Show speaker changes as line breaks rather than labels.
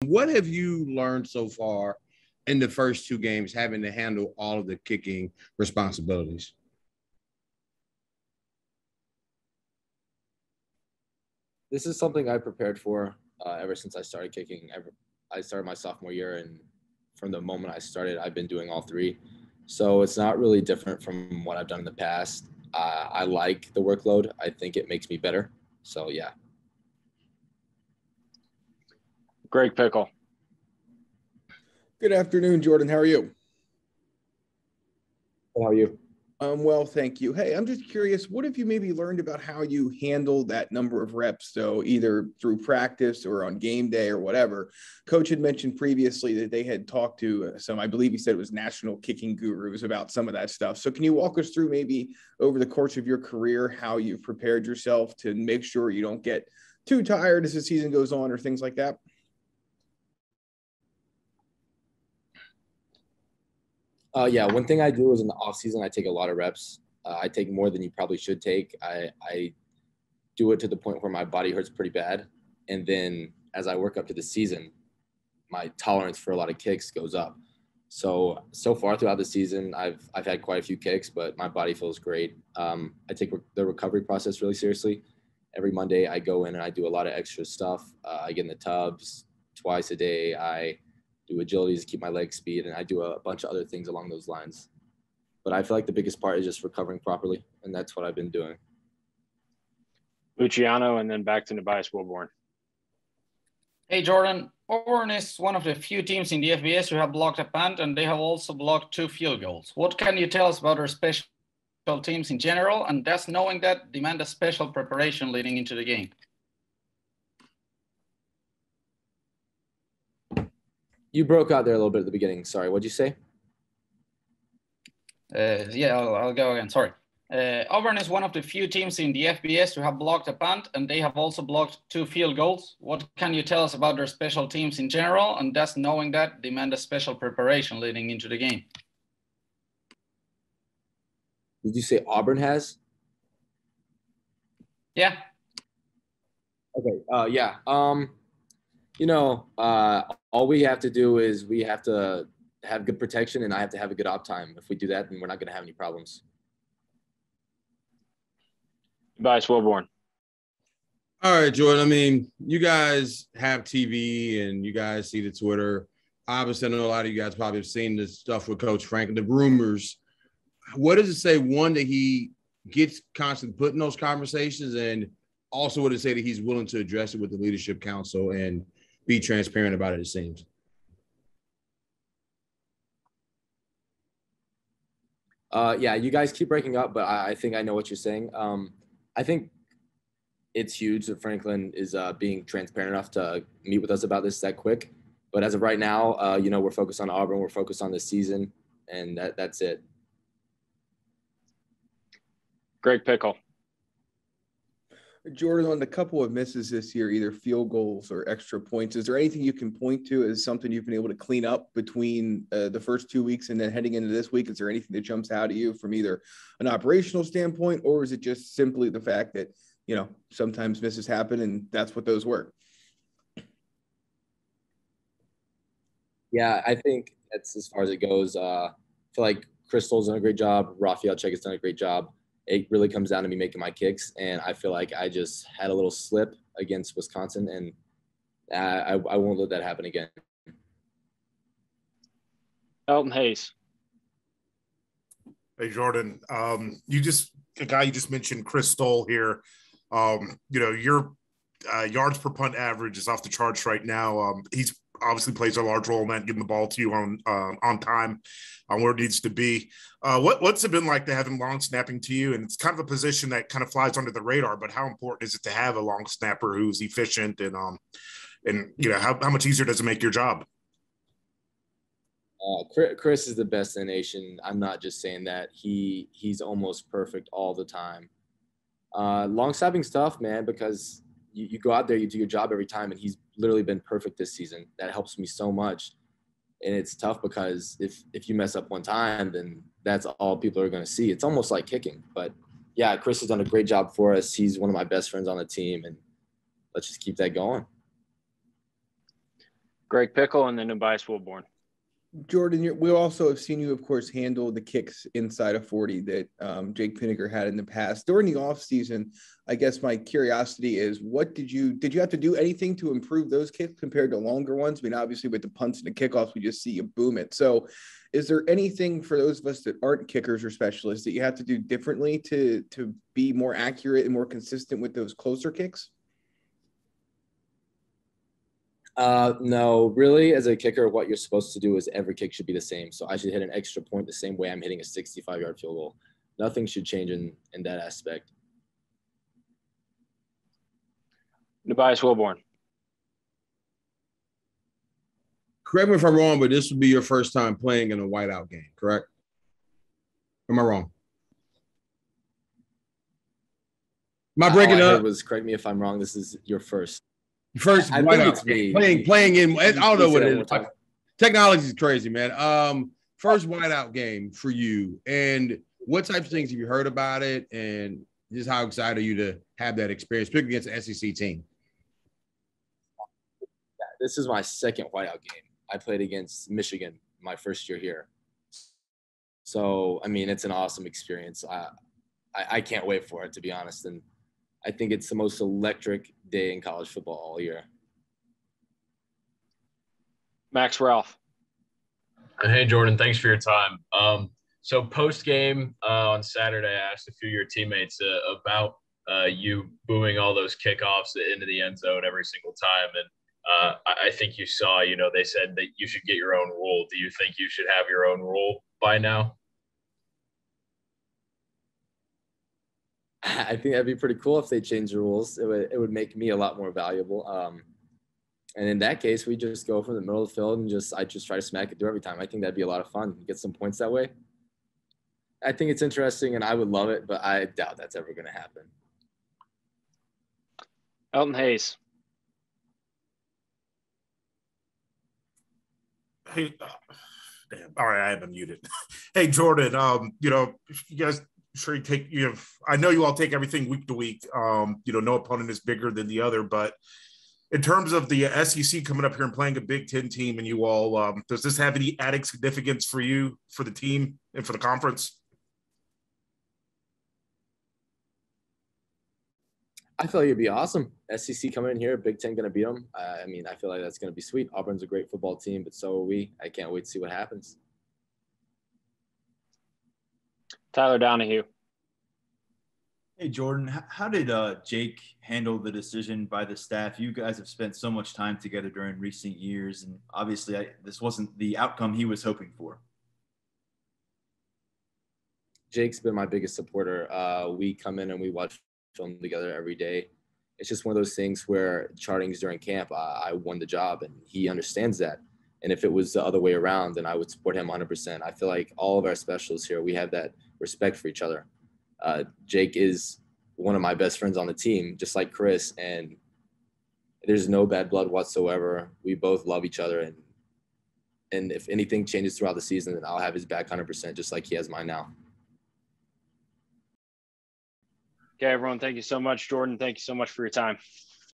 What have you learned so far in the first two games, having to handle all of the kicking responsibilities?
This is something I prepared for ever since I started kicking. I started my sophomore year, and from the moment I started, I've been doing all three. So it's not really different from what I've done in the past. I like the workload. I think it makes me better. So, yeah.
Greg Pickle.
Good afternoon, Jordan. How are you?
How are you?
Well, thank you. Hey, I'm just curious, what have you maybe learned about how you handle that number of reps? So either through practice or on game day or whatever. Coach had mentioned previously that they had talked to some, I believe he said it was national kicking gurus about some of that stuff. So can you walk us through maybe over the course of your career, how you've prepared yourself to make sure you don't get too tired as the season goes on or things like that?
Yeah, one thing I do is in the off season, I take a lot of reps. I take more than you probably should take. I do it to the point where my body hurts pretty bad. And then as I work up to the season, my tolerance for a lot of kicks goes up. So far throughout the season, I've had quite a few kicks, but my body feels great. I take the recovery process really seriously. Every Monday I go in and I do a lot of extra stuff. I get in the tubs twice a day. I do agilities to keep my leg speed, and I do a bunch of other things along those lines. But I feel like the biggest part is just recovering properly, and that's what I've been doing.
Luciano, and then back to Tobias Wilborn.
Hey, Jordan. Auburn is one of the few teams in the FBS who have blocked a punt, and they have also blocked 2 field goals. What can you tell us about our special teams in general, and does knowing that demand a special preparation leading into the game?
You broke out there a little bit at the beginning. Sorry, what'd you say?
Yeah, I'll go again. Sorry. Auburn is one of the few teams in the FBS who have blocked a punt, and they have also blocked 2 field goals. What can you tell us about their special teams in general, and does knowing that demand a special preparation leading into the game?
Did you say Auburn has?
Yeah.
Okay. Yeah. All we have to do is we have to have good protection, and I have to have a good op time. If we do that, then we're not going to have any problems.
Tobias Wilborn.
All right, Jordan. I mean, you guys have TV and you guys see the Twitter. Obviously, I know a lot of you guys probably have seen this stuff with Coach Frank and the rumors. What does it say, one, that he gets constantly put in those conversations, and also what does it say that he's willing to address it with the leadership council and be transparent about it, it seems?
Yeah, you guys keep breaking up, but I think I know what you're saying. I think it's huge that Franklin is being transparent enough to meet with us about this that quick. But as of right now, we're focused on Auburn. We're focused on this season, and that's it.
Greg Pickle.
Jordan, on the couple of misses this year, either field goals or extra points, is there anything you can point to as something you've been able to clean up between the first 2 weeks and then heading into this week? Is there anything that jumps out at you from either an operational standpoint, or is it just simply the fact that, sometimes misses happen and that's what those were?
Yeah, I think that's as far as it goes. I feel like Crystal's done a great job. Raphael Check has done a great job. It really comes down to me making my kicks, and I feel like I just had a little slip against Wisconsin, and I won't let that happen again.
Elton Hayes.
Hey, Jordan. The guy you just mentioned, Chris Stoll here. Your yards per punt average is off the charts right now. He's obviously plays a large role in that, getting the ball to you on time, on where it needs to be. What's it been like to have him long snapping to you? And it's kind of a position that kind of flies under the radar, but how important is it to have a long snapper who's efficient and how much easier does it make your job?
Chris is the best in the nation. I'm not just saying that. He's almost perfect all the time. Long snapping's tough, man, because you go out there, you do your job every time, and he's literally been perfect this season. That helps me so much. And it's tough because if you mess up one time, then that's all people are going to see. It's almost like kicking. But, yeah, Chris has done a great job for us. He's one of my best friends on the team, and let's just keep that going.
Greg Pickle, and then Tobias Wilborn.
Jordan, we also have seen you, of course, handle the kicks inside of 40 that Jake Pinniger had in the past. During the offseason, I guess my curiosity is, did you have to do anything to improve those kicks compared to longer ones? I mean, obviously with the punts and the kickoffs, we just see you boom it. So is there anything for those of us that aren't kickers or specialists that you have to do differently to be more accurate and more consistent with those closer kicks?
No, really, as a kicker, what you're supposed to do is every kick should be the same. So I should hit an extra point the same way I'm hitting a 65-yard field goal. Nothing should change in that aspect.
Tobias Wilborn.
Correct me if I'm wrong, but this would be your first time playing in a whiteout game, correct? Am I wrong? Am I breaking up?
Correct me if I'm wrong. This is your first.
First
I
whiteout
think
game. Playing in. I don't know what it is.
Time.
Technology is crazy, man. First whiteout game for you, and what types of things have you heard about it, and just how excited are you to have that experience, particularly against an SEC team?
Yeah, this is my second whiteout game. I played against Michigan my first year here. So, I mean, it's an awesome experience. I can't wait for it, to be honest. And I think it's the most electric day in college football all year.
Max Ralph.
Hey, Jordan, thanks for your time. So post-game on Saturday, I asked a few of your teammates about you booming all those kickoffs into the end zone every single time. And I think you saw, they said that you should get your own rule. Do you think you should have your own rule by now?
I think that'd be pretty cool if they changed the rules. It would make me a lot more valuable. And in that case, we just go from the middle of the field and I just try to smack it through every time. I think that'd be a lot of fun. Get some points that way. I think it's interesting and I would love it, but I doubt that's ever going to happen.
Elton Hayes.
Hey, damn. All right, I have been muted. Hey, Jordan. You guys. Sure, I know you all take everything week to week. No opponent is bigger than the other, but in terms of the SEC coming up here and playing a Big Ten team, and you all, does this have any added significance for you, for the team, and for the conference?
I feel like it'd be awesome. SEC coming in here, Big Ten going to beat them. I feel like that's going to be sweet. Auburn's a great football team, but so are we. I can't wait to see what happens.
Tyler Donahue.
Hey, Jordan, how did Jake handle the decision by the staff? You guys have spent so much time together during recent years, and obviously this wasn't the outcome he was hoping for.
Jake's been my biggest supporter. We come in and we watch film together every day. It's just one of those things where charting's during camp, I won the job, and he understands that. And if it was the other way around, then I would support him 100%. I feel like all of our specialists here, we have that respect for each other. Jake is one of my best friends on the team, just like Chris, and there's no bad blood whatsoever. We both love each other, and if anything changes throughout the season, then I'll have his back 100%, just like he has mine now.
Okay, everyone, thank you so much. Jordan, thank you so much for your time.